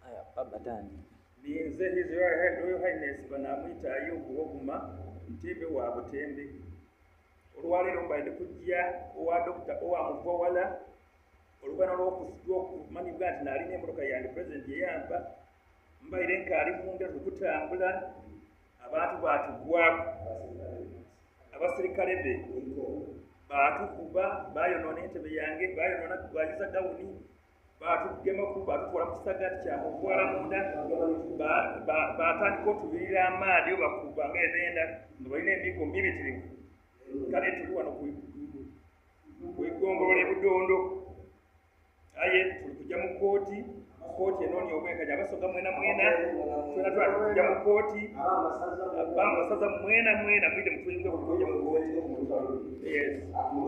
Aya baba tani. Ninze His Royal Highness banamwita Ayubu Woguma Ntimbe wa Butembe. Olwaleero mbaire kujja owa Dr. Owa Muvowala oluvana lw'okumanyibwa nti naalina emmotoka yange president yeyamba mbaire nkaali munda tukutambula abantu baatugwaku abasirikale be baatukuba baayonoona entebe yange baayonoona bayiza dawuni baatugemaku baatutwala mu kisagaati kya Muvuwala munda baatandika otubirira amaadi obakuba ng'ebenda nga balina emigo mibitirivu kale tuli wano kwegombolola e Budondo aye tuli kujja mu kooti enoonya obwenkanya abasoga mwena twena tukujja mu kooti abasaza mwena mwide mutuyinza kujja mu kooti. Yes.